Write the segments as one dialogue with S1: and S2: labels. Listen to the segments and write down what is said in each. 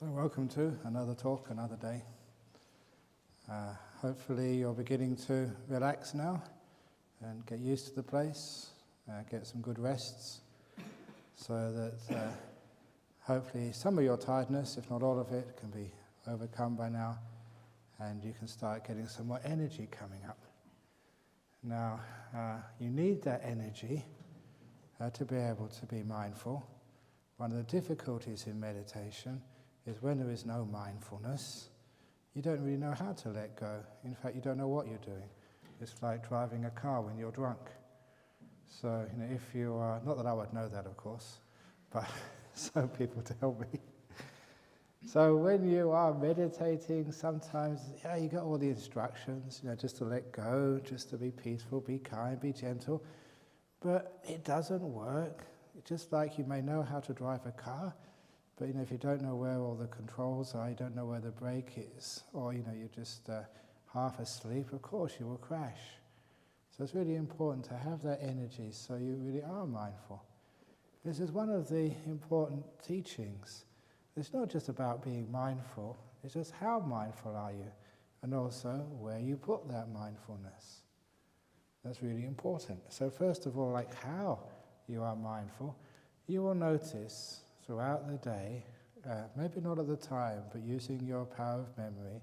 S1: So welcome to another talk, another day. Hopefully you're beginning to relax now and get used to the place, get some good rests, so that hopefully some of your tiredness, if not all of it, can be overcome by now, and you can start getting some more energy coming up. Now, you need that energy to be able to be mindful. One of the difficulties in meditation is when there is no mindfulness, you don't really know how to let go. In fact, you don't know what you're doing. It's like driving a car when you're drunk. So, if you are, not that I would know that, of course, but some people tell me. So when you are meditating, sometimes, you got all the instructions, just to let go, just to be peaceful, be kind, be gentle, but it doesn't work. It's just like you may know how to drive a car, but if you don't know where all the controls are, you don't know where the brake is, or you're just half asleep, of course you will crash. So it's really important to have that energy so you really are mindful. This is one of the important teachings. It's not just about being mindful, it's just how mindful are you, and also where you put that mindfulness. That's really important. So first of all, like how you are mindful, you will notice throughout the day, maybe not at the time, but using your power of memory,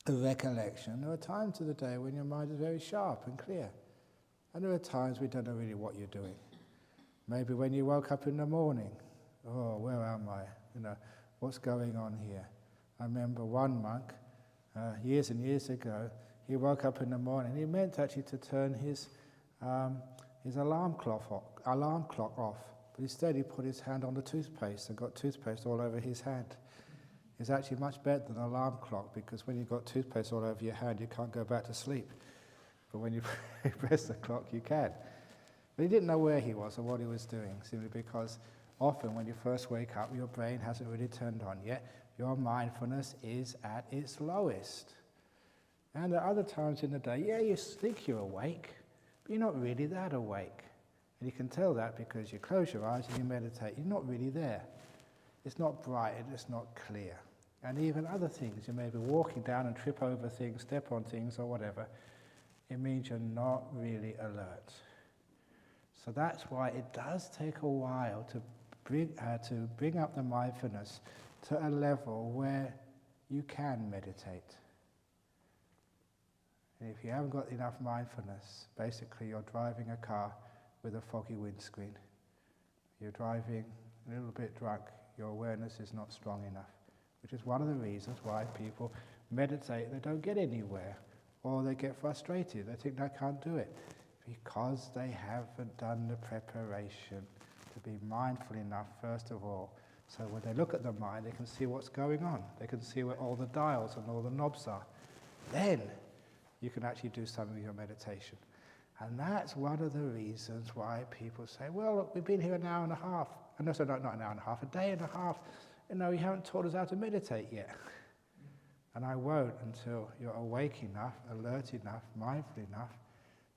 S1: recollection, there are times of the day when your mind is very sharp and clear. And there are times we don't know really what you're doing. Maybe when you woke up in the morning, oh, where am I? What's going on here? I remember one monk, years and years ago, he woke up in the morning, he meant actually to turn his alarm clock off. But instead he put his hand on the toothpaste and got toothpaste all over his hand. It's actually much better than an alarm clock, because when you've got toothpaste all over your hand, you can't go back to sleep. But when you press the clock, you can. But he didn't know where he was or what he was doing, simply because often when you first wake up, your brain hasn't really turned on yet. Your mindfulness is at its lowest. And at other times in the day, you think you're awake, but you're not really that awake. And you can tell that because you close your eyes and you meditate. You're not really there. It's not bright, it's not clear. And even other things, you may be walking down and trip over things, step on things or whatever. It means you're not really alert. So that's why it does take a while to bring up the mindfulness to a level where you can meditate. And if you haven't got enough mindfulness, basically you're driving a car with a foggy windscreen. You're driving a little bit drunk. Your awareness is not strong enough, which is one of the reasons why people meditate, they don't get anywhere, or they get frustrated, they think they can't do it, because they haven't done the preparation to be mindful enough, first of all. So when they look at the mind, they can see what's going on. They can see where all the dials and all the knobs are. Then you can actually do some of your meditation. And that's one of the reasons why people say, well, look, we've been here an hour and a half. And not an hour and a half, a day and a half. You haven't taught us how to meditate yet. And I won't until you're awake enough, alert enough, mindful enough,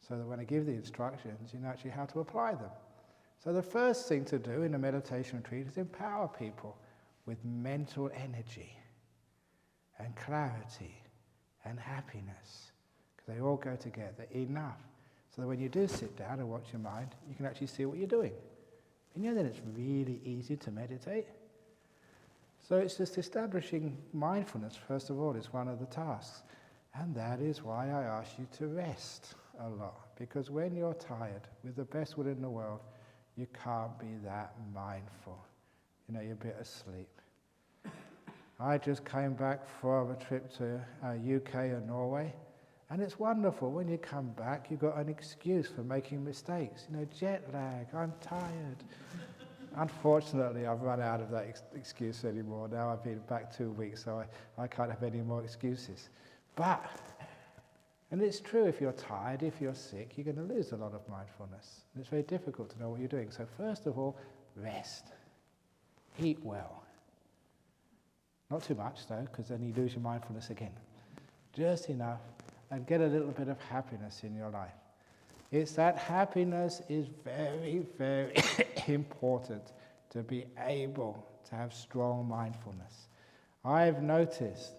S1: so that when I give the instructions, you know actually how to apply them. So the first thing to do in a meditation retreat is empower people with mental energy and clarity and happiness, because they all go together enough. So that when you do sit down and watch your mind, you can actually see what you're doing. And then it's really easy to meditate. So it's just establishing mindfulness, first of all, is one of the tasks. And that is why I ask you to rest a lot. Because when you're tired, with the best will in the world, you can't be that mindful. You're a bit asleep. I just came back from a trip to UK and Norway. And it's wonderful, when you come back, you've got an excuse for making mistakes. Jet lag, I'm tired. Unfortunately, I've run out of that excuse anymore. Now I've been back 2 weeks, so I can't have any more excuses. And it's true, if you're tired, if you're sick, you're going to lose a lot of mindfulness. And it's very difficult to know what you're doing. So first of all, rest. Eat well. Not too much, though, because then you lose your mindfulness again. Just enough. And get a little bit of happiness in your life. It's that happiness is very, very important to be able to have strong mindfulness. I've noticed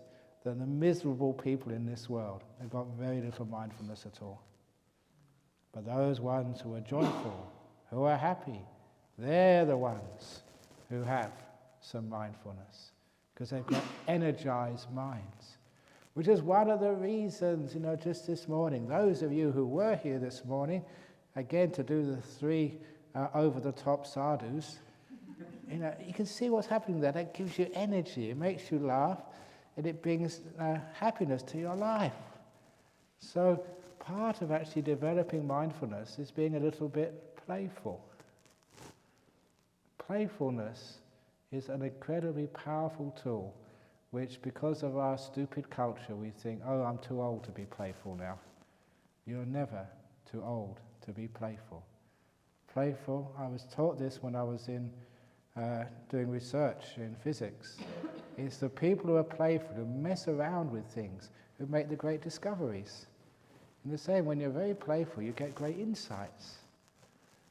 S1: that the miserable people in this world have got very little mindfulness at all. But those ones who are joyful, who are happy, they're the ones who have some mindfulness, because they've got energized minds. Which is one of the reasons, just this morning, those of you who were here this morning, again to do the 3 over-the-top sadhus, you can see what's happening there. That gives you energy, it makes you laugh, and it brings happiness to your life. So part of actually developing mindfulness is being a little bit playful. Playfulness is an incredibly powerful tool, which because of our stupid culture we think, oh, I'm too old to be playful now. You're never too old to be playful. Playful, I was taught this when I was doing research in physics. It's the people who are playful, who mess around with things, who make the great discoveries. In the same, when you're very playful, you get great insights.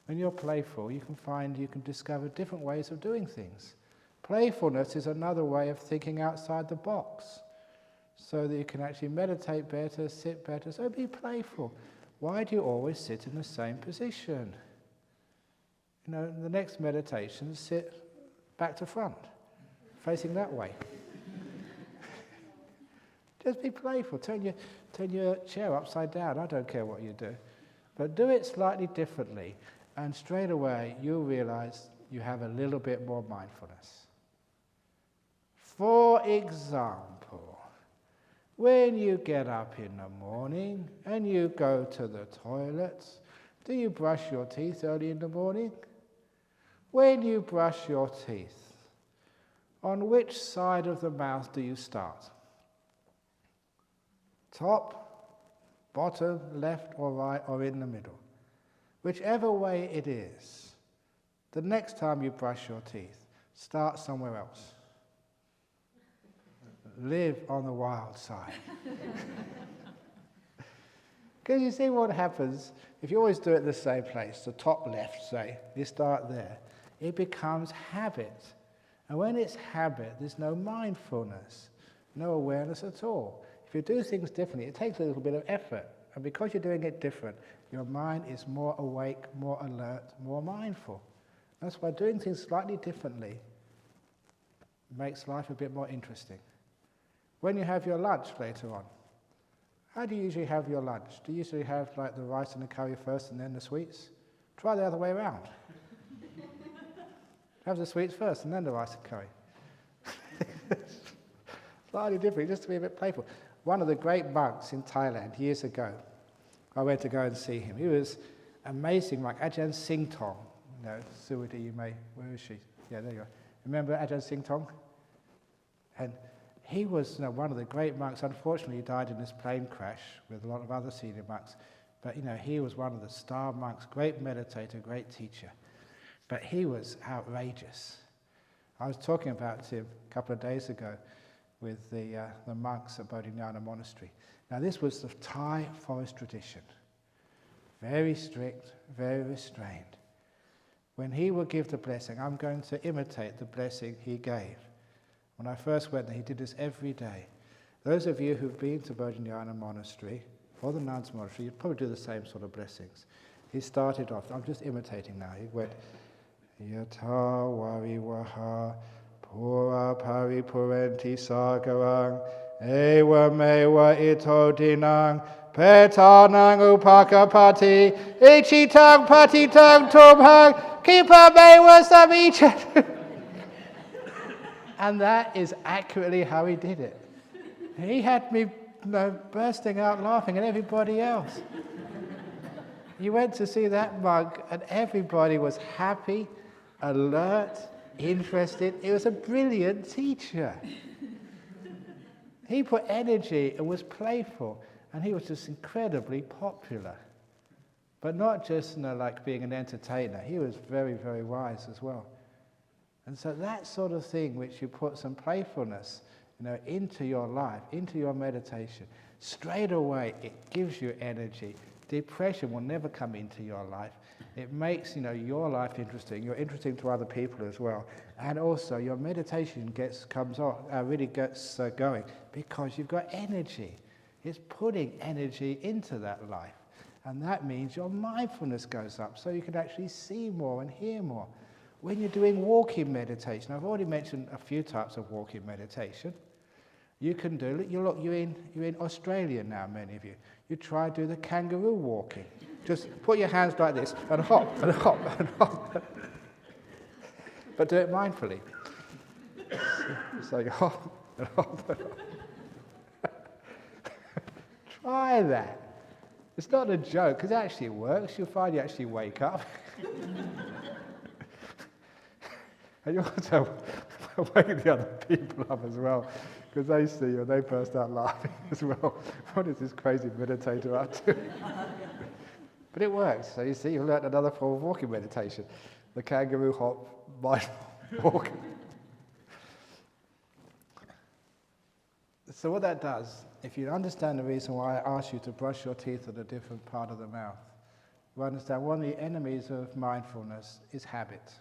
S1: When you're playful, you can discover different ways of doing things. Playfulness is another way of thinking outside the box, so that you can actually meditate better, sit better. So be playful. Why do you always sit in the same position? The next meditation, sit back to front, facing that way. Just be playful. Turn your chair upside down. I don't care what you do. But do it slightly differently, and straight away you'll realize you have a little bit more mindfulness. For example, when you get up in the morning and you go to the toilet, do you brush your teeth early in the morning? When you brush your teeth, on which side of the mouth do you start? Top, bottom, left or right, or in the middle? Whichever way it is, the next time you brush your teeth, start somewhere else. Live on the wild side. Because you see what happens, if you always do it the same place, the top left, say, you start there, it becomes habit. And when it's habit, there's no mindfulness, no awareness at all. If you do things differently, it takes a little bit of effort. And because you're doing it different, your mind is more awake, more alert, more mindful. That's why doing things slightly differently makes life a bit more interesting. When you have your lunch later on, how do you usually have your lunch? Do you usually have like the rice and the curry first and then the sweets? Try the other way around. Have the sweets first and then the rice and curry. Slightly different, just to be a bit playful. One of the great monks in Thailand years ago, I went to go and see him. He was amazing, like Ajahn Singtong. Suwati, where is she? Yeah, there you are. Remember Ajahn Singtong? And he was one of the great monks. Unfortunately, he died in this plane crash with a lot of other senior monks. But he was one of the star monks, great meditator, great teacher. But he was outrageous. I was talking about him a couple of days ago with the monks at Bodhinyana Monastery. Now this was the Thai forest tradition. Very strict, very restrained. When he would give the blessing, I'm going to imitate the blessing he gave. When I first went there, he did this every day. Those of you who've been to Bodhinyana Monastery, or the nuns' monastery, you'd probably do the same sort of blessings. He started off, I'm just imitating now, he went, Yata Varivaha Pura Paripurenti Sagarang Ewa Mewa Ito Dinang Petanang Upakapati Ichitang Patitang Tumhang Kipa Mewa Samichat. And that is accurately how he did it. He had me bursting out laughing and everybody else. You went to see that monk and everybody was happy, alert, interested. He was a brilliant teacher. He put energy and was playful, and he was just incredibly popular. But not just like being an entertainer. He was very, very wise as well. And so that sort of thing, which you put some playfulness, into your life, into your meditation, straight away it gives you energy, Depression will never come into your life. It makes, your life interesting. You're interesting to other people as well. And also your meditation really gets going because you've got energy. It's putting energy into that life. And that means your mindfulness goes up so you can actually see more and hear more. When you're doing walking meditation, I've already mentioned a few types of walking meditation. You can do it. You're in Australia now, many of you. You try to do the kangaroo walking. Just put your hands like this and hop and hop and hop. But do it mindfully. So you hop and hop and hop. Try that. It's not a joke, because it actually works. You'll find you actually wake up. And you also wake the other people up as well, because they see you and they burst out laughing as well. What is this crazy meditator up to? But it works. So you see, you've learned another form of walking meditation. The kangaroo hop, mindful walk. So what that does, if you understand the reason why I asked you to brush your teeth at a different part of the mouth, you understand one of the enemies of mindfulness is habit.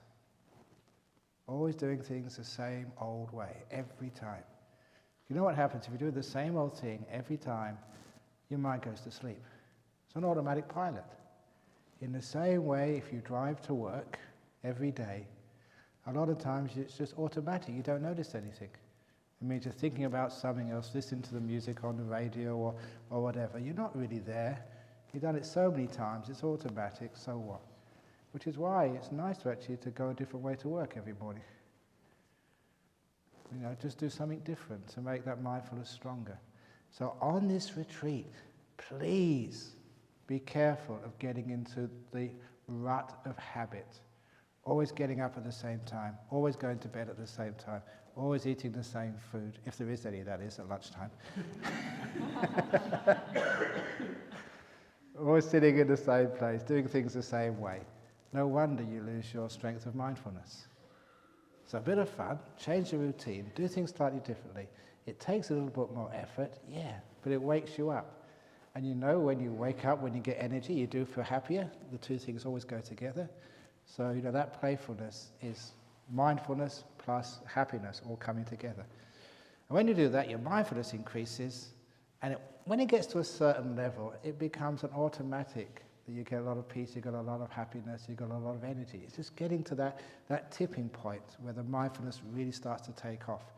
S1: Always doing things the same old way, every time. You know what happens if you do the same old thing every time? Your mind goes to sleep. It's an automatic pilot. In the same way, if you drive to work every day, a lot of times it's just automatic. You don't notice anything. It means you're thinking about something else, listening to the music on the radio or whatever. You're not really there. You've done it so many times, it's automatic, so what? Which is why it's nice to actually to go a different way to work every morning. Just do something different to make that mindfulness stronger. So on this retreat, please be careful of getting into the rut of habit. Always getting up at the same time, always going to bed at the same time, always eating the same food, if there is any, that is, at lunchtime. Always sitting in the same place, doing things the same way. No wonder you lose your strength of mindfulness. So a bit of fun, change the routine, do things slightly differently. It takes a little bit more effort, yeah, but it wakes you up. And when you wake up, when you get energy, you do feel happier. The two things always go together. So, that playfulness is mindfulness plus happiness all coming together. And when you do that, your mindfulness increases, and when it gets to a certain level, it becomes an automatic. You get a lot of peace, you get a lot of happiness, you get a lot of energy. It's just getting to that tipping point where the mindfulness really starts to take off.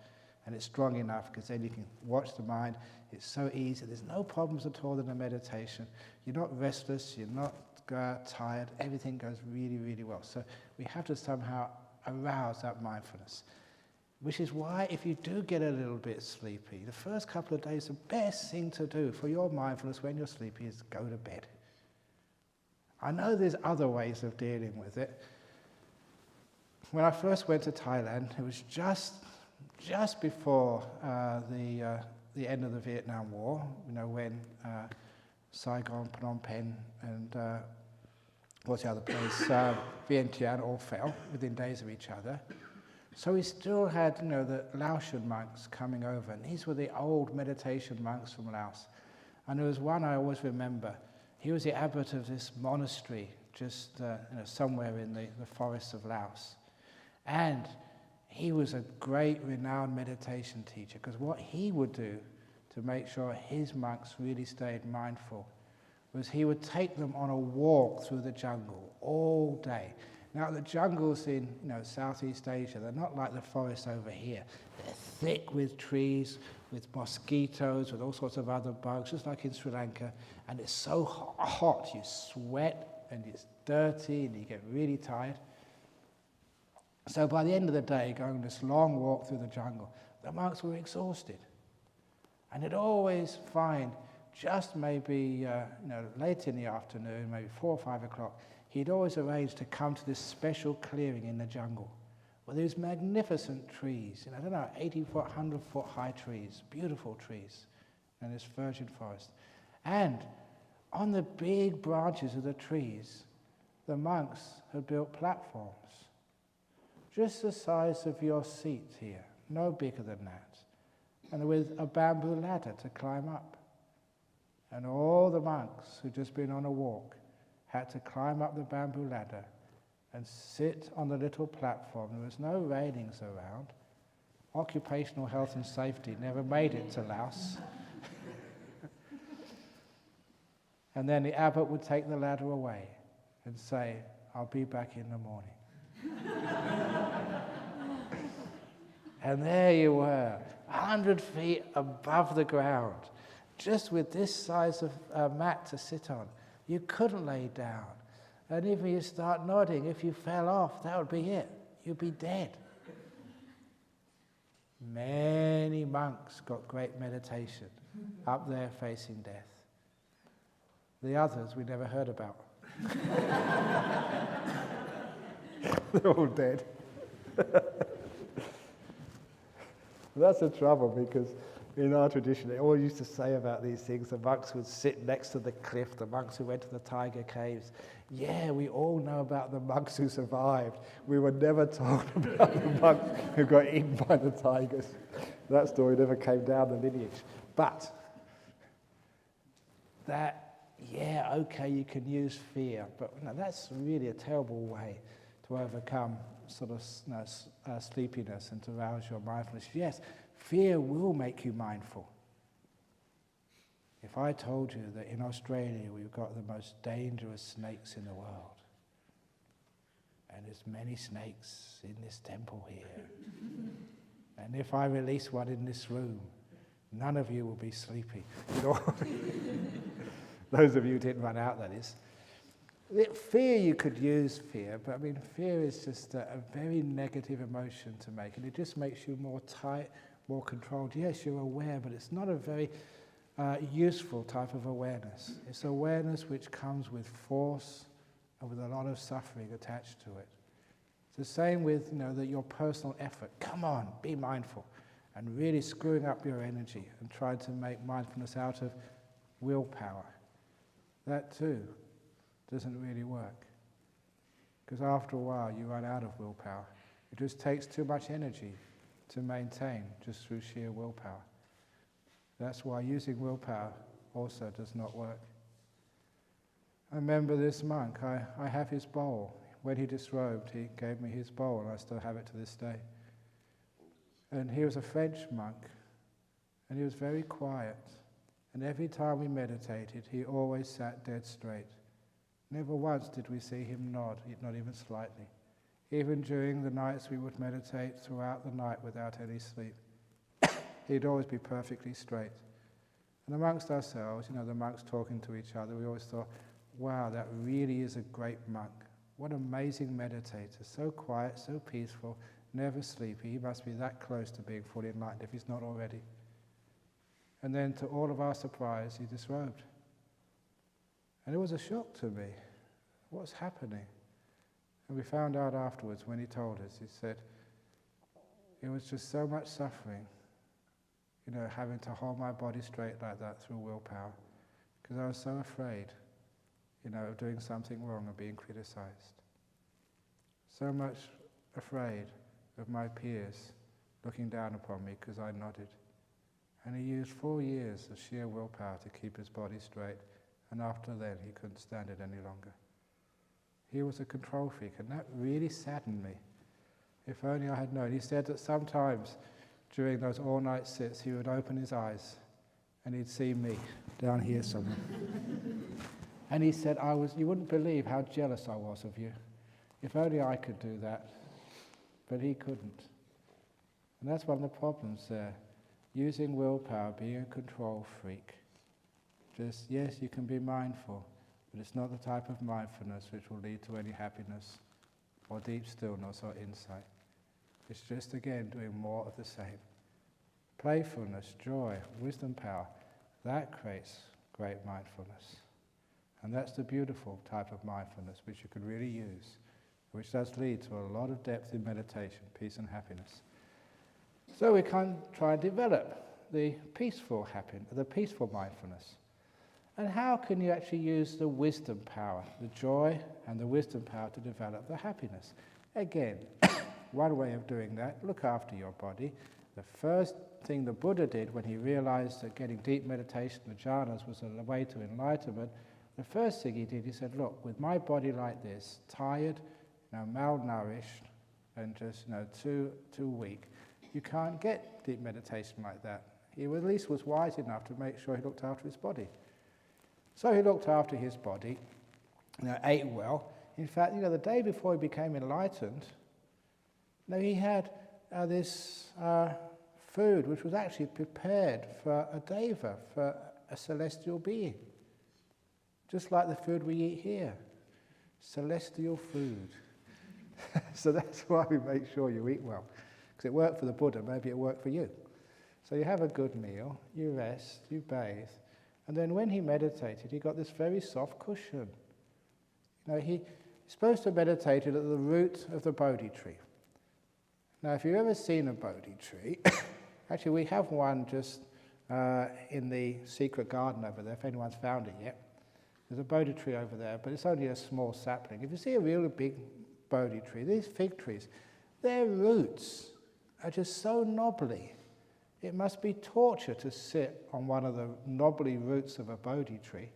S1: And it's strong enough because then you can watch the mind. It's so easy. There's no problems at all in the meditation. You're not restless, you're not tired. Everything goes really, really well. So we have to somehow arouse that mindfulness. Which is why if you do get a little bit sleepy, the first couple of days, the best thing to do for your mindfulness when you're sleepy is go to bed. I know there's other ways of dealing with it. When I first went to Thailand, it was just before the end of the Vietnam War, when Saigon, Phnom Penh, and what's the other place, Vientiane all fell within days of each other. So we still had, the Laotian monks coming over, and these were the old meditation monks from Laos. And there was one I always remember. He was the abbot of this monastery, just somewhere in the forests of Laos. And he was a great, renowned meditation teacher, because what he would do to make sure his monks really stayed mindful was he would take them on a walk through the jungle all day. Now, the jungles in Southeast Asia, they're not like the forests over here. They're thick with trees, with mosquitoes, with all sorts of other bugs, just like in Sri Lanka. And it's so hot, you sweat, and it's dirty, and you get really tired. So by the end of the day, going on this long walk through the jungle, the monks were exhausted. And they'd always find, just maybe late in the afternoon, maybe 4 or 5 o'clock, he'd always arranged to come to this special clearing in the jungle where there's magnificent trees, 80-foot, 100-foot high trees, beautiful trees, in this virgin forest. And on the big branches of the trees, the monks had built platforms, just the size of your seat here, no bigger than that, and with a bamboo ladder to climb up. And all the monks who'd just been on a walk had to climb up the bamboo ladder and sit on the little platform. There was no railings around. Occupational health and safety never made it to Laos. And then the abbot would take the ladder away and say, "I'll be back in the morning." And there you were, 100 feet above the ground, just with this size of mat to sit on. You couldn't lay down. And even you start nodding, if you fell off, that would be it. You'd be dead. Many monks got great meditation up there facing death. The others we never heard about. They're all dead. That's the trouble, because in our tradition, they all used to say about these things, the monks would sit next to the cliff, the monks who went to the tiger caves. Yeah, we all know about the monks who survived. We were never told about the monks who got eaten by the tigers. That story never came down the lineage. But that, yeah, okay, you can use fear, but no, that's really a terrible way to overcome sort of sleepiness and to arouse your mindfulness. Yes, fear will make you mindful. If I told you that in Australia we've got the most dangerous snakes in the world, and there's many snakes in this temple here, and if I release one in this room, none of you will be sleepy. You know? Those of you who didn't run out, that is. Fear, you could use fear, but I mean, fear is just a very negative emotion to make, and it just makes you more tight, more controlled. Yes, you're aware, but it's not a very useful type of awareness. It's awareness which comes with force and with a lot of suffering attached to it. It's the same with, your personal effort. Come on, be mindful, and really screwing up your energy and trying to make mindfulness out of willpower. That too doesn't really work, because after a while you run out of willpower. It just takes too much energy to maintain just through sheer willpower. That's why using willpower also does not work. I remember this monk, I have his bowl. When he disrobed, he gave me his bowl, and I still have it to this day. And he was a French monk, and he was very quiet. And every time we meditated, he always sat dead straight. Never once did we see him nod, not even slightly. Even during the nights we would meditate throughout the night without any sleep, he'd always be perfectly straight. And amongst ourselves, the monks talking to each other, we always thought, wow, that really is a great monk. What an amazing meditator, so quiet, so peaceful, never sleepy. He must be that close to being fully enlightened if he's not already. And then to all of our surprise, he disrobed. And it was a shock to me. What's happening? And we found out afterwards when he told us, he said, it was just so much suffering, having to hold my body straight like that through willpower, because I was so afraid, of doing something wrong and being criticized. So much afraid of my peers looking down upon me because I nodded. And he used 4 years of sheer willpower to keep his body straight, and after then he couldn't stand it any longer. He was a control freak, and that really saddened me. If only I had known. He said that sometimes during those all-night sits he would open his eyes and he'd see me down here somewhere. And he said, you wouldn't believe how jealous I was of you. If only I could do that. But he couldn't. And that's one of the problems there. Using willpower, being a control freak. Just, yes, you can be mindful, but it's not the type of mindfulness which will lead to any happiness or deep stillness or insight. It's just, again, doing more of the same. Playfulness, joy, wisdom power, that creates great mindfulness. And that's the beautiful type of mindfulness which you could really use, which does lead to a lot of depth in meditation, peace and happiness. So we can try and develop the peaceful mindfulness. And how can you actually use the wisdom power, the joy and the wisdom power to develop the happiness? Again, one way of doing that, look after your body. The first thing the Buddha did when he realized that getting deep meditation, the jhanas, was a way to enlightenment, the first thing he did, he said, look, with my body like this, tired, malnourished, and just too weak, you can't get deep meditation like that. He at least was wise enough to make sure he looked after his body. So he looked after his body, ate well. In fact, the day before he became enlightened, he had this food which was actually prepared for a deva, for a celestial being. Just like the food we eat here. Celestial food. So that's why we make sure you eat well. Because it worked for the Buddha, maybe it worked for you. So you have a good meal, you rest, you bathe, and then when he meditated, he got this very soft cushion. He's supposed to meditate at the root of the Bodhi tree. Now, if you've ever seen a Bodhi tree, actually we have one just in the secret garden over there, if anyone's found it yet. There's a Bodhi tree over there, but it's only a small sapling. If you see a really big Bodhi tree, these fig trees, their roots are just so knobbly. It must be torture to sit on one of the knobbly roots of a Bodhi tree.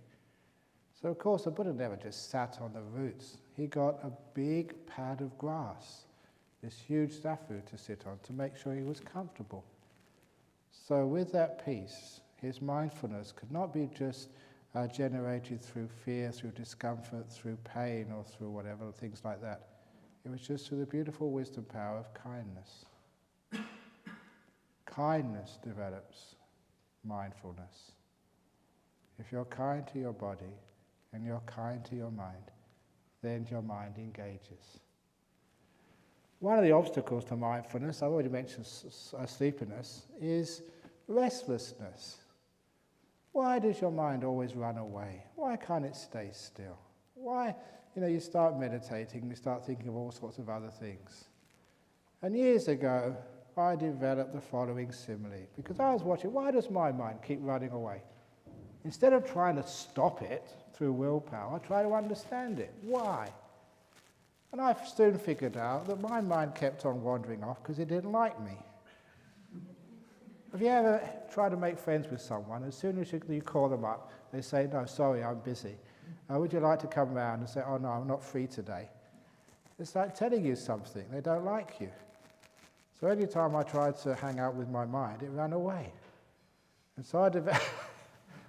S1: So of course the Buddha never just sat on the roots. He got a big pad of grass, this huge zafu to sit on, to make sure he was comfortable. So with that peace, his mindfulness could not be just generated through fear, through discomfort, through pain, or through whatever, things like that. It was just through the beautiful wisdom power of kindness. Kindness develops mindfulness. If you're kind to your body and you're kind to your mind, then your mind engages. One of the obstacles to mindfulness, I've already mentioned sleepiness, is restlessness. Why does your mind always run away? Why can't it stay still? Why, you start meditating, you start thinking of all sorts of other things. And years ago, I developed the following simile, because I was watching, why does my mind keep running away? Instead of trying to stop it through willpower, I try to understand it. Why? And I soon figured out that my mind kept on wandering off because it didn't like me. Have you ever tried to make friends with someone? As soon as you call them up, they say, no, sorry, I'm busy. Would you like to come round? And say, oh no, I'm not free today. It's like telling you something. They don't like you. So any time I tried to hang out with my mind, it ran away. And so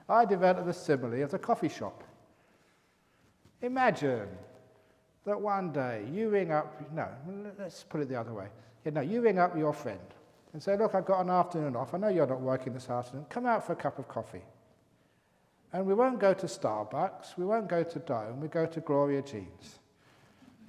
S1: I developed the simile of the coffee shop. Imagine that one day you ring up, let's put it the other way. You ring up your friend and say, look, I've got an afternoon off. I know you're not working this afternoon. Come out for a cup of coffee. And we won't go to Starbucks. We won't go to Dome. We go to Gloria Jean's.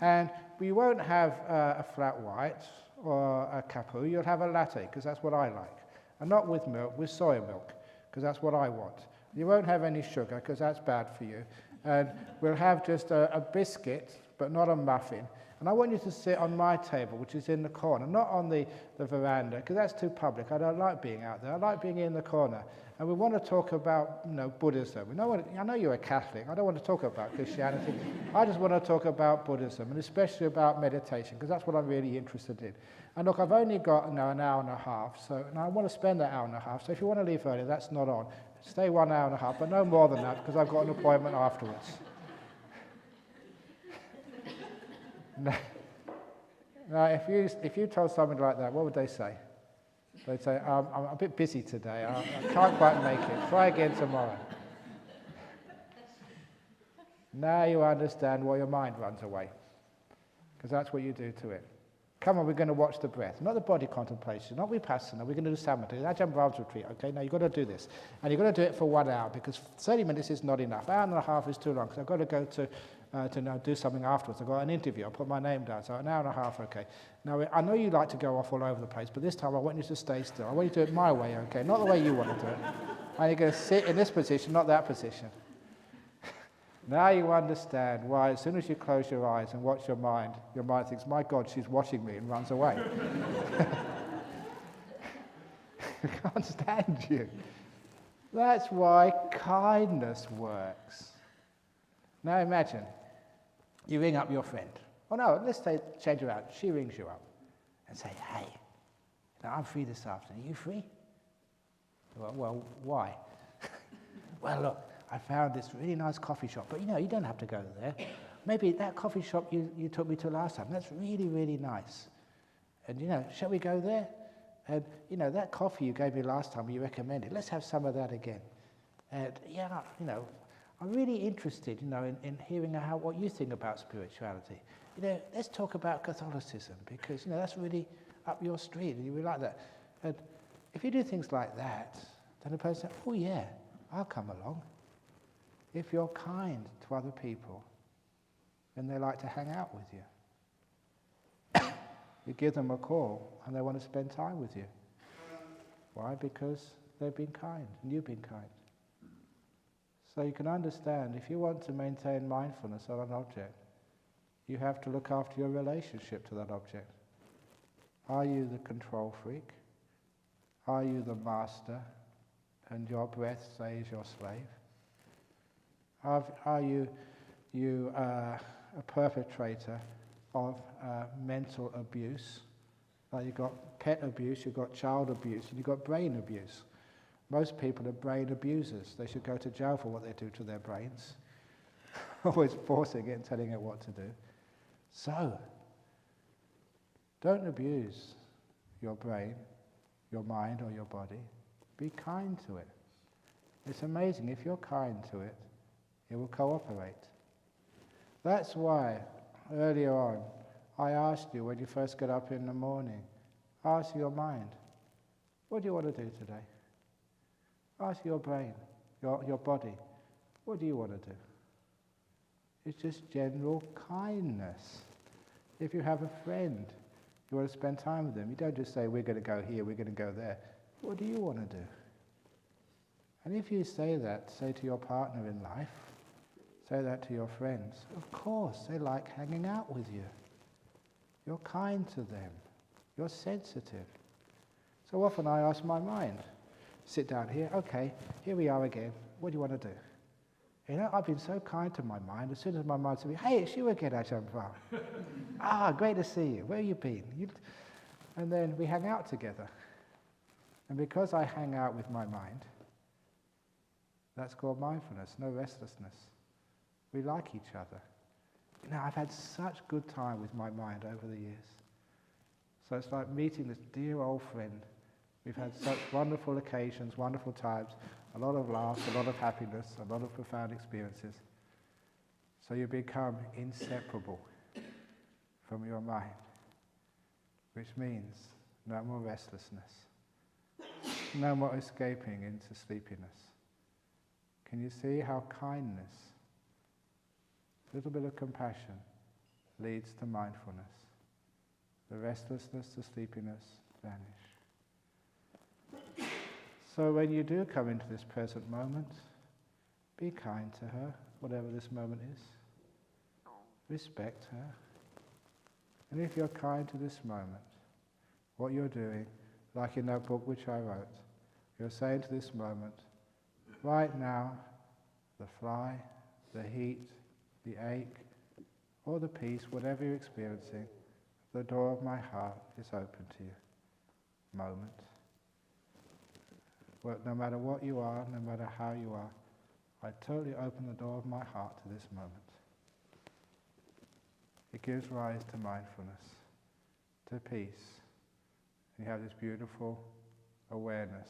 S1: And we won't have a flat white or a capu. You'll have a latte, because that's what I like. And not with milk, with soya milk, because that's what I want. You won't have any sugar, because that's bad for you. And we'll have just a biscuit, but not a muffin. And I want you to sit on my table, which is in the corner, not on the veranda, because that's too public. I don't like being out there. I like being in the corner. And we want to talk about, Buddhism. I know you're a Catholic. I don't want to talk about Christianity. I just want to talk about Buddhism, and especially about meditation, because that's what I'm really interested in. And look, I've only got an hour and a half, so I want to spend that hour and a half. So if you want to leave early, that's not on. Stay 1 hour and a half, but no more than that, because I've got an appointment afterwards. Now, if you told somebody like that, what would they say? They'd say, I'm a bit busy today. I can't quite make it. Try again tomorrow. Now you understand why your mind runs away, because that's what you do to it. Come on, we're going to watch the breath, not the body contemplation, not vipassana. We're going to do samatha, Ajahn Brahm's retreat. Okay, now you've got to do this, and you've got to do it for 1 hour, because 30 minutes is not enough. Hour and a half is too long, because I've got to go to now do something afterwards. I've got an interview. I'll put my name down. So an hour and a half, okay. Now, I know you like to go off all over the place, but this time I want you to stay still. I want you to do it my way, okay, not the way you want to do it. And you're going to sit in this position, not that position. Now you understand why as soon as you close your eyes and watch your mind thinks, my God, she's watching me, and runs away. I can't stand you. That's why kindness works. Now imagine, you ring up your friend. Oh no, let's change around. She rings you up and say, hey, I'm free this afternoon. Are you free? Well, why? Well, look, I found this really nice coffee shop, but you don't have to go there. Maybe that coffee shop you took me to last time, that's really, really nice. And, shall we go there? And, that coffee you gave me last time, you recommended, let's have some of that again. And, I'm really interested, in hearing what you think about spirituality. Let's talk about Catholicism, because, that's really up your street, and you really like that. And if you do things like that, then the person says, oh yeah, I'll come along. If you're kind to other people, then they like to hang out with you. You give them a call, and they want to spend time with you. Why? Because they've been kind, and you've been kind. So you can understand, if you want to maintain mindfulness on an object, you have to look after your relationship to that object. Are you the control freak? Are you the master, and your breath, say, is your slave? Are you a perpetrator of mental abuse? Like you've got pet abuse, you've got child abuse, and you've got brain abuse. Most people are brain abusers. They should go to jail for what they do to their brains. Always forcing it and telling it what to do. So, don't abuse your brain, your mind, or your body. Be kind to it. It's amazing. If you're kind to it, it will cooperate. That's why, earlier on, I asked you when you first get up in the morning, ask your mind, what do you want to do today? Ask your brain, your body, what do you want to do? It's just general kindness. If you have a friend, you want to spend time with them, you don't just say, we're going to go here, we're going to go there. What do you want to do? And if you say to your partner in life, say that to your friends, of course, they like hanging out with you. You're kind to them. You're sensitive. So often I ask my mind, sit down here, okay, here we are again. What do you want to do? I've been so kind to my mind. As soon as my mind says, hey, it's you again, Ajahn Brahm. Great to see you. Where have you been? And then we hang out together. And because I hang out with my mind, that's called mindfulness, no restlessness. We like each other. I've had such good time with my mind over the years. So it's like meeting this dear old friend. We've had such wonderful occasions, wonderful times, a lot of laughs, a lot of happiness, a lot of profound experiences. So you become inseparable from your mind, which means no more restlessness, no more escaping into sleepiness. Can you see how kindness, a little bit of compassion, leads to mindfulness? The restlessness, the sleepiness vanish. So when you do come into this present moment, be kind to her, whatever this moment is. Respect her. And if you're kind to this moment, what you're doing, like in that book which I wrote, you're saying to this moment, right now, the fly, the heat, the ache, or the peace, whatever you're experiencing, the door of my heart is open to you. Moment. Well, no matter what you are, no matter how you are, I totally open the door of my heart to this moment. It gives rise to mindfulness, to peace. You have this beautiful awareness,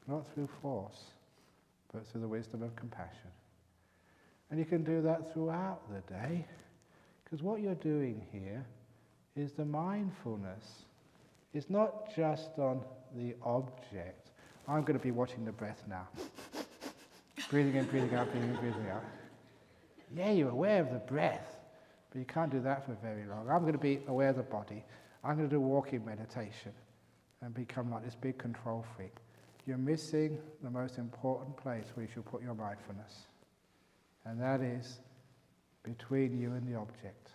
S1: not through force, but through the wisdom of compassion. And you can do that throughout the day, because what you're doing here is the mindfulness. It's not just on the object. I'm going to be watching the breath now. Breathing in, breathing out, breathing in, breathing out. Yeah, you're aware of the breath, but you can't do that for very long. I'm going to be aware of the body. I'm going to do walking meditation and become like this big control freak. You're missing the most important place where you should put your mindfulness. And that is between you and the object.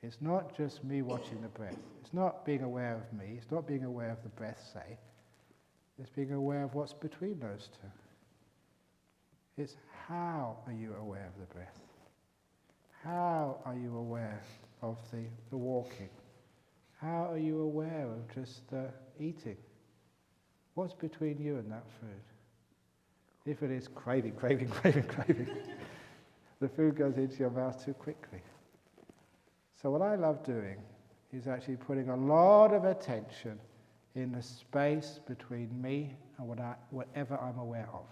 S1: It's not just me watching the breath. It's not being aware of me. It's not being aware of the breath, say. It's being aware of what's between those two. It's how are you aware of the breath? How are you aware of the walking? How are you aware of just eating? What's between you and that food? If it is craving, the food goes into your mouth too quickly. So what I love doing is actually putting a lot of attention in the space between me and whatever I'm aware of,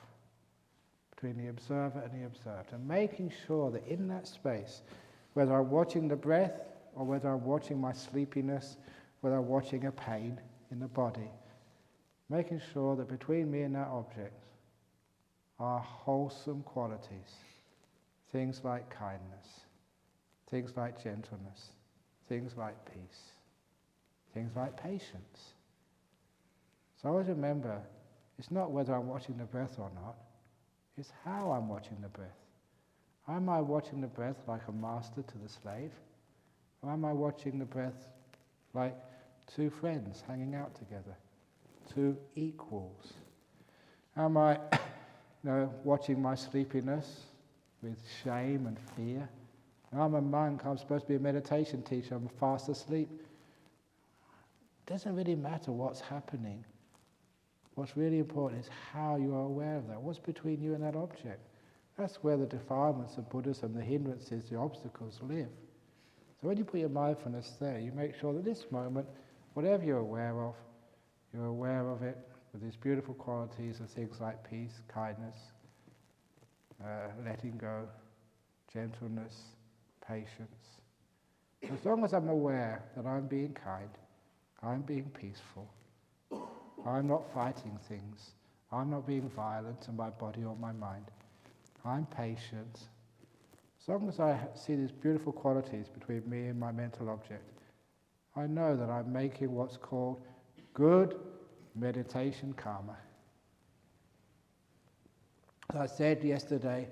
S1: between the observer and the observed, and making sure that in that space, whether I'm watching the breath or whether I'm watching my sleepiness, whether I'm watching a pain in the body, making sure that between me and that object are wholesome qualities, things like kindness, things like gentleness, things like peace, things like patience. So always remember, it's not whether I'm watching the breath or not, it's how I'm watching the breath. Am I watching the breath like a master to the slave? Or am I watching the breath like two friends hanging out together, two equals? Am I watching my sleepiness with shame and fear? I'm a monk, I'm supposed to be a meditation teacher, I'm fast asleep. It doesn't really matter what's happening. What's really important is how you are aware of that. What's between you and that object? That's where the defilements of Buddhism, the hindrances, the obstacles live. So when you put your mindfulness there, you make sure that this moment, whatever you're aware of it with these beautiful qualities of things like peace, kindness, letting go, gentleness, patience. As long as I'm aware that I'm being kind, I'm being peaceful, I'm not fighting things, I'm not being violent to my body or my mind, I'm patient. As long as I see these beautiful qualities between me and my mental object, I know that I'm making what's called good meditation karma. As I said yesterday,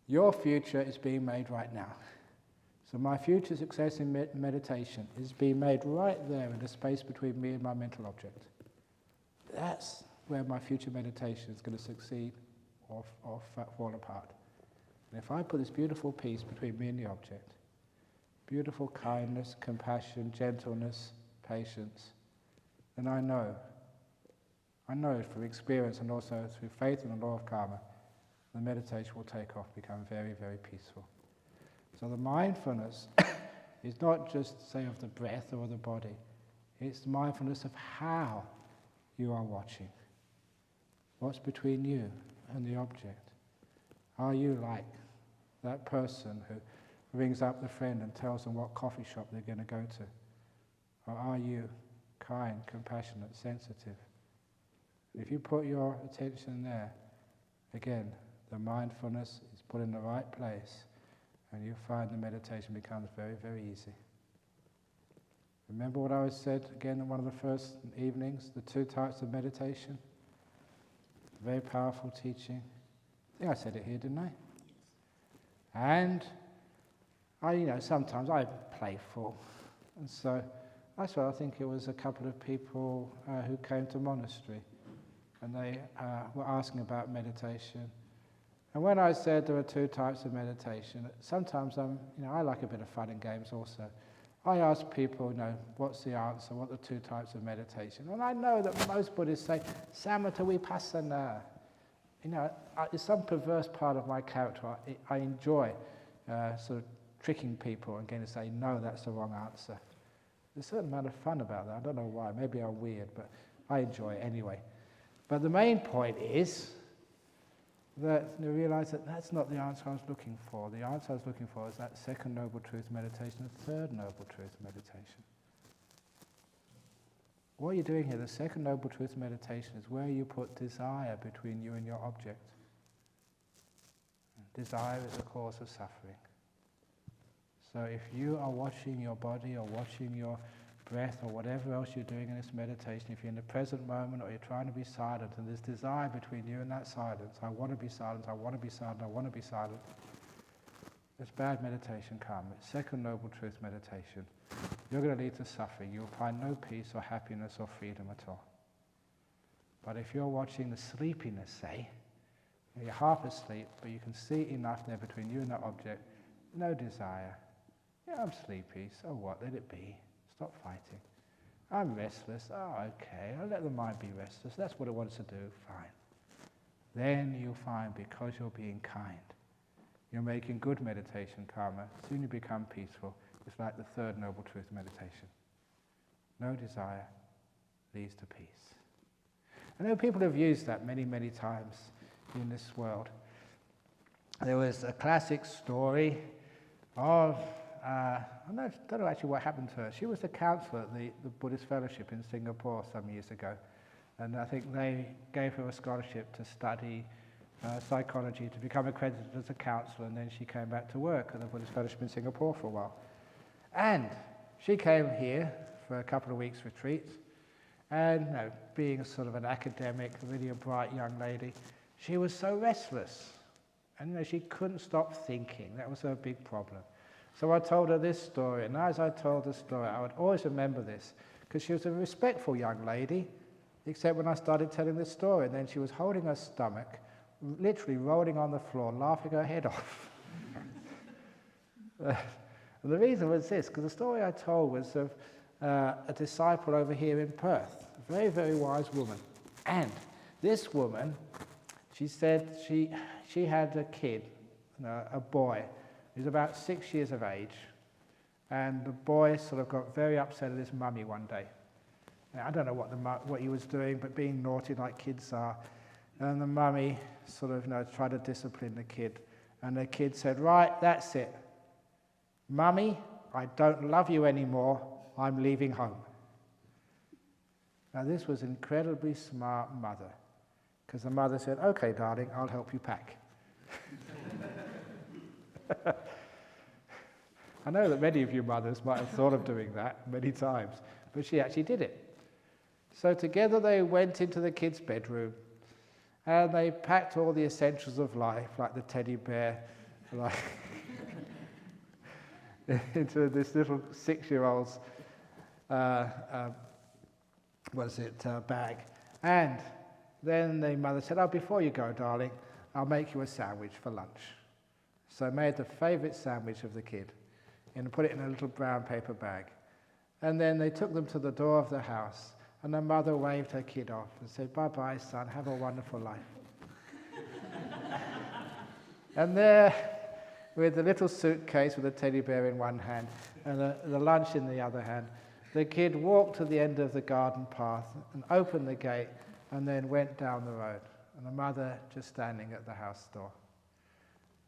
S1: your future is being made right now. So my future success in meditation is being made right there in the space between me and my mental object. That's where my future meditation is going to succeed or fall apart. And if I put this beautiful peace between me and the object, beautiful kindness, compassion, gentleness, patience, then I know from experience and also through faith in the law of karma, the meditation will take off, become very, very peaceful. So the mindfulness is not just, say, of the breath or the body. It's the mindfulness of how you are watching. What's between you and the object? Are you like that person who rings up the friend and tells them what coffee shop they're going to go to? Or are you kind, compassionate, sensitive? If you put your attention there, again, the mindfulness is put in the right place, and you find the meditation becomes very, very easy. Remember what I said again in one of the first evenings, the 2 types of meditation? Very powerful teaching. I think I said it here, didn't I? And sometimes I'm playful, and so that's why I think it was a couple of people who came to monastery, and they were asking about meditation. And when I said there are 2 types of meditation, sometimes I like a bit of fun and games also. I ask people, what's the answer, what are the 2 types of meditation? And I know that most Buddhists say, samatha vipassana. It's some perverse part of my character. I enjoy sort of tricking people and getting to say, no, that's the wrong answer. There's a certain amount of fun about that. I don't know why. Maybe I'm weird, but I enjoy it anyway. But the main point is that you realize that that's not the answer I was looking for. The answer I was looking for is that second noble truth meditation, the third noble truth meditation. What you're doing here, the second noble truth meditation, is where you put desire between you and your object. Desire is the cause of suffering. So if you are watching your body or watching your breath or whatever else you're doing in this meditation, if you're in the present moment or you're trying to be silent and there's desire between you and that silence, I want to be silent, I want to be silent, I want to be silent, it's bad meditation karma. It's second noble truth meditation. You're going to lead to suffering. You'll find no peace or happiness or freedom at all. But if you're watching the sleepiness, say, you're half asleep, but you can see enough there between you and that object, no desire. Yeah, I'm sleepy, so what? Let it be. Stop fighting. I'm restless. Oh, okay, I'll let the mind be restless. That's what it wants to do. Fine. Then you'll find, because you're being kind, you're making good meditation karma, soon you become peaceful. It's like the third noble truth meditation. No desire leads to peace. I know people have used that many, many times in this world. There was a classic story of, I don't know actually what happened to her. She was the counselor at the Buddhist Fellowship in Singapore some years ago. And I think they gave her a scholarship to study psychology, to become accredited as a counselor, and then she came back to work at the Buddhist Fellowship in Singapore for a while. And she came here for a couple of weeks retreats, and being sort of an academic, really a bright young lady, she was so restless. And she couldn't stop thinking. That was her big problem. So I told her this story, and as I told the story, I would always remember this, because she was a respectful young lady, except when I started telling this story, and then she was holding her stomach, literally rolling on the floor, laughing her head off. And the reason was this, because the story I told was of a disciple over here in Perth, a very, very wise woman. And this woman, she said she had a kid, a boy. He was about 6 years of age. And the boy sort of got very upset at his mummy one day. Now, I don't know what he was doing, but being naughty like kids are. And the mummy sort of tried to discipline the kid. And the kid said, "Right, that's it. Mummy, I don't love you anymore. I'm leaving home." Now, this was an incredibly smart mother, because the mother said, "Okay, darling, I'll help you pack." I know that many of you mothers might have thought of doing that many times, but she actually did it. So together they went into the kid's bedroom, and they packed all the essentials of life, like the teddy bear, like into this little 6-year-old's bag. And then the mother said, "Oh, before you go, darling, I'll make you a sandwich for lunch." So I made the favourite sandwich of the kid and put it in a little brown paper bag. And then they took them to the door of the house, and the mother waved her kid off and said, "Bye-bye, son, have a wonderful life." And there, with the little suitcase with a teddy bear in one hand and the lunch in the other hand, the kid walked to the end of the garden path and opened the gate and then went down the road. And the mother just standing at the house door.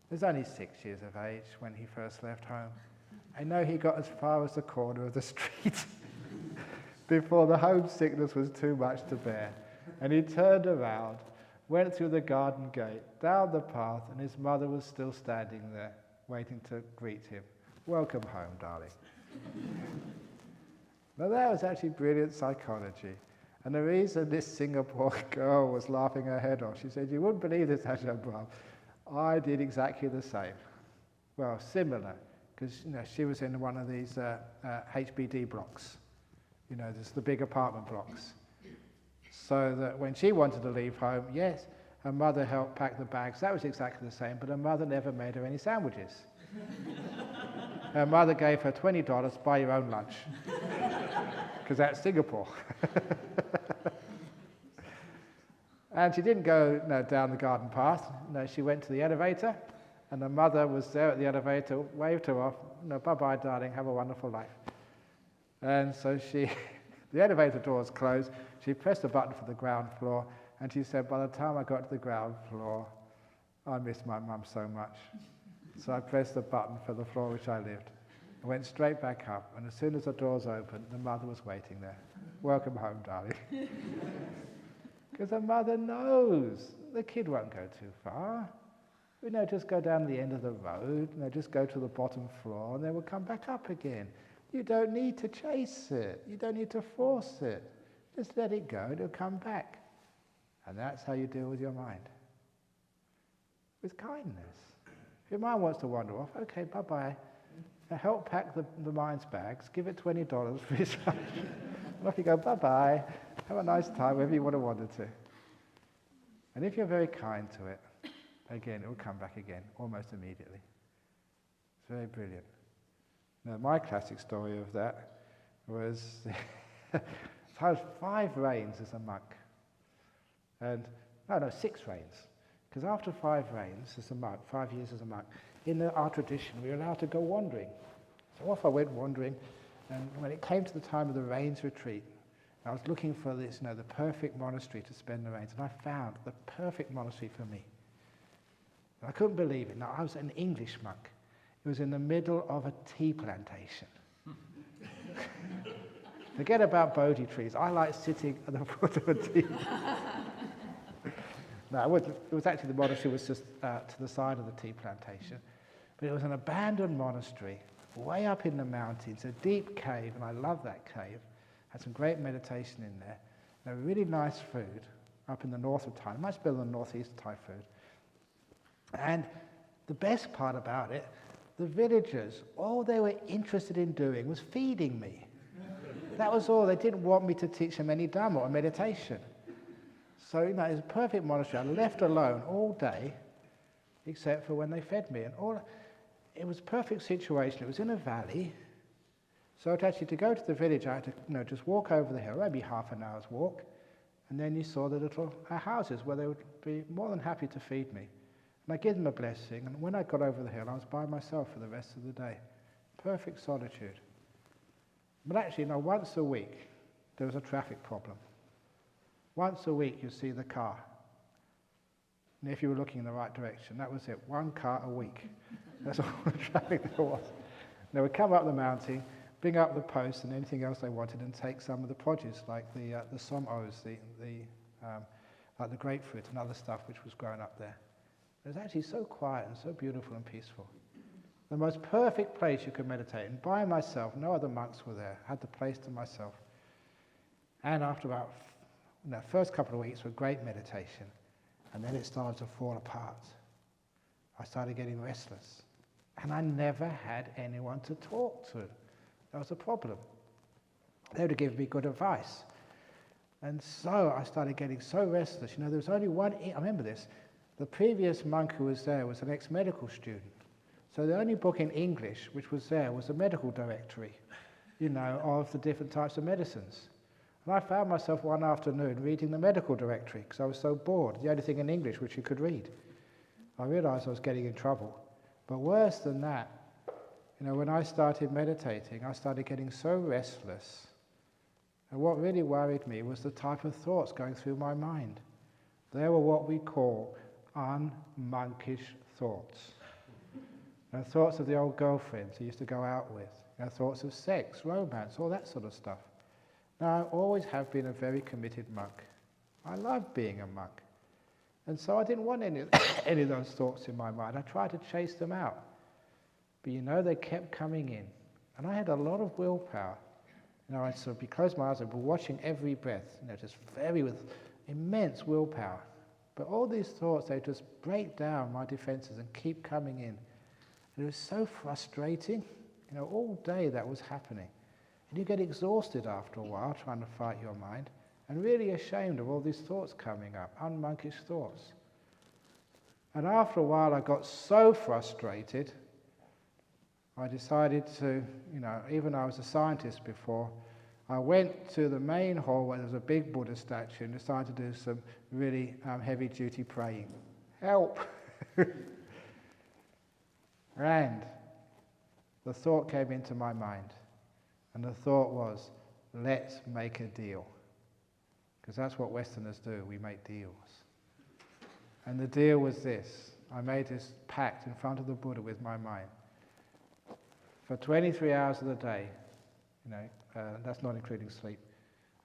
S1: He was only 6 years of age when he first left home. I know he got as far as the corner of the street before the homesickness was too much to bear. And he turned around, went through the garden gate, down the path, and his mother was still standing there, waiting to greet him. "Welcome home, darling." Now that was actually brilliant psychology. And the reason this Singapore girl was laughing her head off, she said, "You wouldn't believe this, Ajahn Brahm. I did exactly the same." Well, similar, because she was in one of these HBD blocks. There's the big apartment blocks. So that when she wanted to leave home, yes, her mother helped pack the bags. That was exactly the same, but her mother never made her any sandwiches. Her mother gave her $20, buy your own lunch. Because that's Singapore. And she didn't go down the garden path. No, she went to the elevator, and her mother was there at the elevator, waved her off. "Bye-bye, darling, have a wonderful life." And so the elevator doors closed. She pressed a button for the ground floor, and she said, "By the time I got to the ground floor, I missed my mum so much." So I pressed the button for the floor which I lived. I went straight back up, and as soon as the doors opened, the mother was waiting there. "Welcome home, darling." Because the mother knows the kid won't go too far. Just go down the end of the road, just go to the bottom floor, and then we'll come back up again. You don't need to chase it. You don't need to force it. Just let it go, it'll come back. And that's how you deal with your mind. With kindness. If your mind wants to wander off, okay, bye-bye. Help pack the mind's bags, give it $20 for his lunch. And off you go, bye-bye. Have a nice time, wherever you want to wander to. And if you're very kind to it, again, it will come back again, almost immediately. It's very brilliant. Now, my classic story of that was So I was 5 reigns as a monk. And, 6 reigns. Because after 5 reigns as a monk, 5 years as a monk, in our tradition we were allowed to go wandering. So off I went wandering, and when it came to the time of the rains retreat, I was looking for this, the perfect monastery to spend the rains, and I found the perfect monastery for me. And I couldn't believe it. Now, I was an English monk. It was in the middle of a tea plantation. Forget about Bodhi trees. I like sitting at the foot of a tea. No, it was actually, the monastery was just to the side of the tea plantation. But it was an abandoned monastery, way up in the mountains, a deep cave, and I love that cave. Had some great meditation in there. Really nice food up in the north of Thailand, much better than northeast Thai food. And the best part about it, the villagers, all they were interested in doing was feeding me. That was all. They didn't want me to teach them any Dhamma or meditation. So, it was a perfect monastery. I left alone all day, except for when they fed me. And it was a perfect situation. It was in a valley. So to go to the village, I had to just walk over the hill, maybe half an hour's walk, and then you saw the little houses where they would be more than happy to feed me. And I gave them a blessing, and when I got over the hill, I was by myself for the rest of the day. Perfect solitude. But actually, once a week, there was a traffic problem. Once a week, you see the car. And if you were looking in the right direction, that was it. 1 car a week. That's all the traffic there was. They would come up the mountain, bring up the posts and anything else they wanted, and take some of the produce, like the somos, like the grapefruit and other stuff which was grown up there. It was actually so quiet and so beautiful and peaceful. The most perfect place you could meditate. And by myself, no other monks were there. I had the place to myself. And after about first couple of weeks were great meditation, and then it started to fall apart. I started getting restless, and I never had anyone to talk to. That was a problem. They would give me good advice. And so I started getting so restless. There was only one, I remember this, the previous monk who was there was an ex-medical student. So the only book in English which was there was a medical directory, of the different types of medicines. And I found myself one afternoon reading the medical directory because I was so bored, the only thing in English which you could read. I realized I was getting in trouble. But worse than that, when I started meditating, I started getting so restless. And what really worried me was the type of thoughts going through my mind. They were what we call unmonkish thoughts. Thoughts of the old girlfriends I used to go out with. Thoughts of sex, romance, all that sort of stuff. Now, I always have been a very committed monk. I love being a monk. And so I didn't want any of those thoughts in my mind. I tried to chase them out. But they kept coming in. And I had a lot of willpower. I'd sort of be closed my eyes and be watching every breath, just with immense willpower. But all these thoughts, they just break down my defenses and keep coming in. And it was so frustrating. All day that was happening. And you get exhausted after a while trying to fight your mind, and really ashamed of all these thoughts coming up, unmonkish thoughts. And after a while I got so frustrated, I decided to, even though I was a scientist before, I went to the main hall where there was a big Buddha statue and decided to do some really heavy-duty praying. Help! And the thought came into my mind. And the thought was, let's make a deal. Because that's what Westerners do, we make deals. And the deal was this. I made this pact in front of the Buddha with my mind. For 23 hours of the day, that's not including sleep.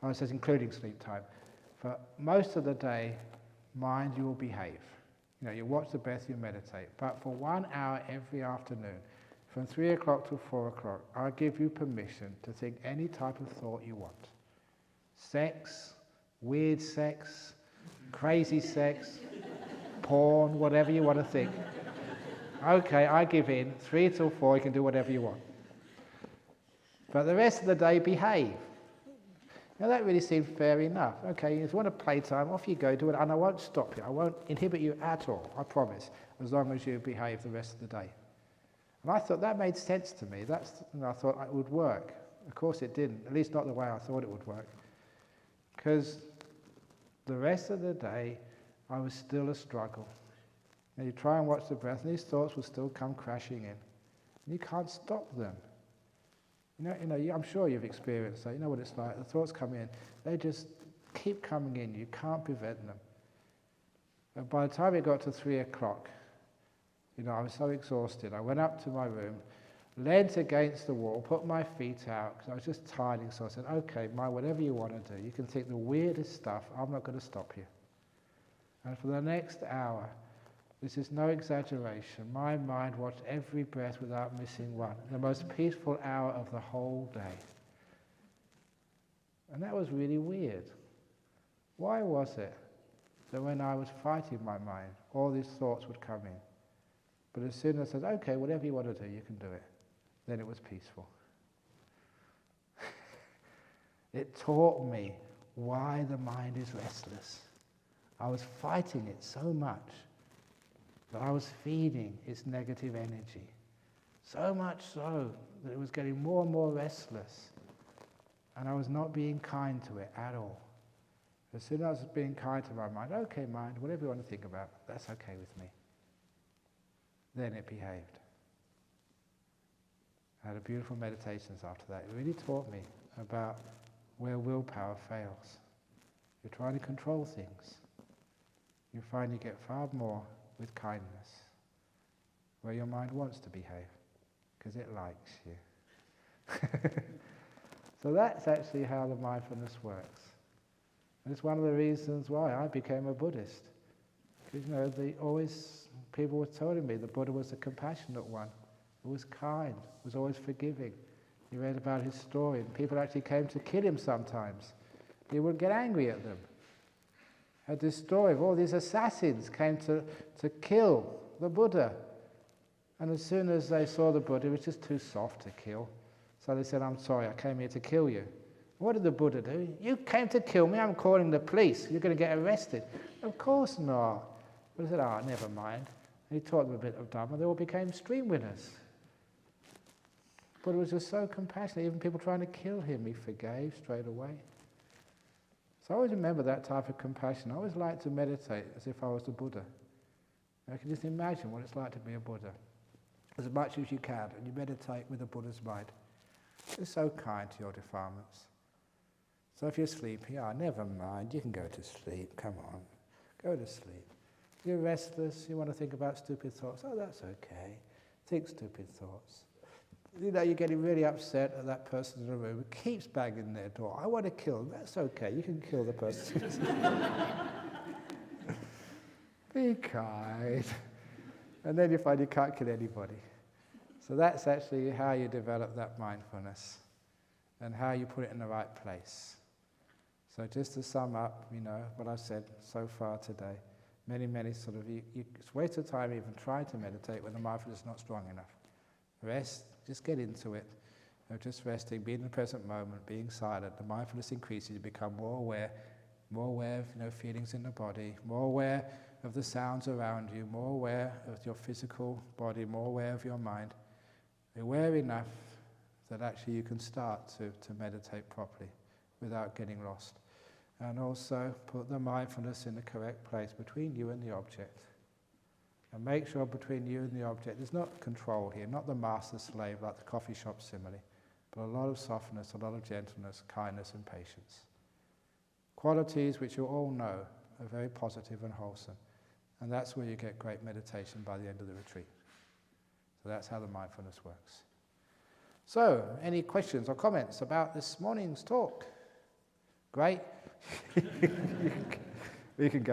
S1: It says including sleep time. For most of the day, mind, you will behave. You watch the breath, you meditate. But for 1 hour every afternoon, from 3 o'clock to 4 o'clock, I give you permission to think any type of thought you want. Sex, weird sex, crazy sex, porn, whatever you want to think. Okay, I give in. 3 till 4, you can do whatever you want. But the rest of the day, behave. That really seemed fair enough. Okay, if you want to play time, off you go, do it, and I won't stop you. I won't inhibit you at all, I promise, as long as you behave the rest of the day. And I thought that made sense to me. I thought it would work. Of course it didn't, at least not the way I thought it would work. Because the rest of the day, I was still a struggle. And you try and watch the breath, and these thoughts will still come crashing in. And you can't stop them. I'm sure you've experienced that. You know what it's like. The thoughts come in. They just keep coming in. You can't prevent them. And by the time it got to 3 o'clock, I was so exhausted. I went up to my room, leant against the wall, put my feet out, because I was just tired. So I said, okay, whatever you want to do. You can think the weirdest stuff. I'm not going to stop you. And for the next hour, this is no exaggeration, my mind watched every breath without missing one. The most peaceful hour of the whole day. And that was really weird. Why was it that when I was fighting my mind, all these thoughts would come in? But as soon as I said, okay, whatever you want to do, you can do it, then it was peaceful. It taught me why the mind is restless. I was fighting it so much that I was feeding its negative energy. So much so that it was getting more and more restless. And I was not being kind to it at all. As soon as I was being kind to my mind, okay mind, whatever you want to think about, that's okay with me. Then it behaved. I had a beautiful meditations after that. It really taught me about where willpower fails. You're trying to control things. You find you get far more with kindness, where your mind wants to behave, because it likes you. So that's actually how the mindfulness works. And it's one of the reasons why I became a Buddhist. Because, people were telling me the Buddha was a compassionate one, who was kind, was always forgiving. You read about his story, and people actually came to kill him sometimes. He would get angry at them. Had this story of all these assassins came to kill the Buddha. And as soon as they saw the Buddha, it was just too soft to kill. So they said, I'm sorry, I came here to kill you. What did the Buddha do? You came to kill me, I'm calling the police. You're going to get arrested. Of course not. But I said, never mind. And he taught them a bit of Dhamma. They all became stream winners. Buddha was just so compassionate. Even people trying to kill him, he forgave straight away. So I always remember that type of compassion. I always like to meditate as if I was the Buddha. I can just imagine what it's like to be a Buddha. As much as you can, and you meditate with a Buddha's mind. It's so kind to your defilements. So if you're sleepy, never mind, you can go to sleep, come on, go to sleep. If you're restless, you want to think about stupid thoughts, that's okay, think stupid thoughts. You're getting really upset at that person in the room who keeps banging their door. I want to kill them. That's okay. You can kill the person. Be kind. And then you find you can't kill anybody. So that's actually how you develop that mindfulness and how you put it in the right place. So just to sum up, what I've said so far today, many it's a waste of time even trying to meditate when the mindfulness is not strong enough. Rest. Just get into it. Just resting, being in the present moment, being silent. The mindfulness increases. You become more aware of feelings in the body, more aware of the sounds around you, more aware of your physical body, more aware of your mind. Aware enough that actually you can start to meditate properly without getting lost. And also put the mindfulness in the correct place between you and the object. And make sure between you and the object, there's not control here, not the master-slave like the coffee shop simile, but a lot of softness, a lot of gentleness, kindness and patience. Qualities which you all know are very positive and wholesome. And that's where you get great meditation by the end of the retreat. So that's how the mindfulness works. So, any questions or comments about this morning's talk? Great. We can go.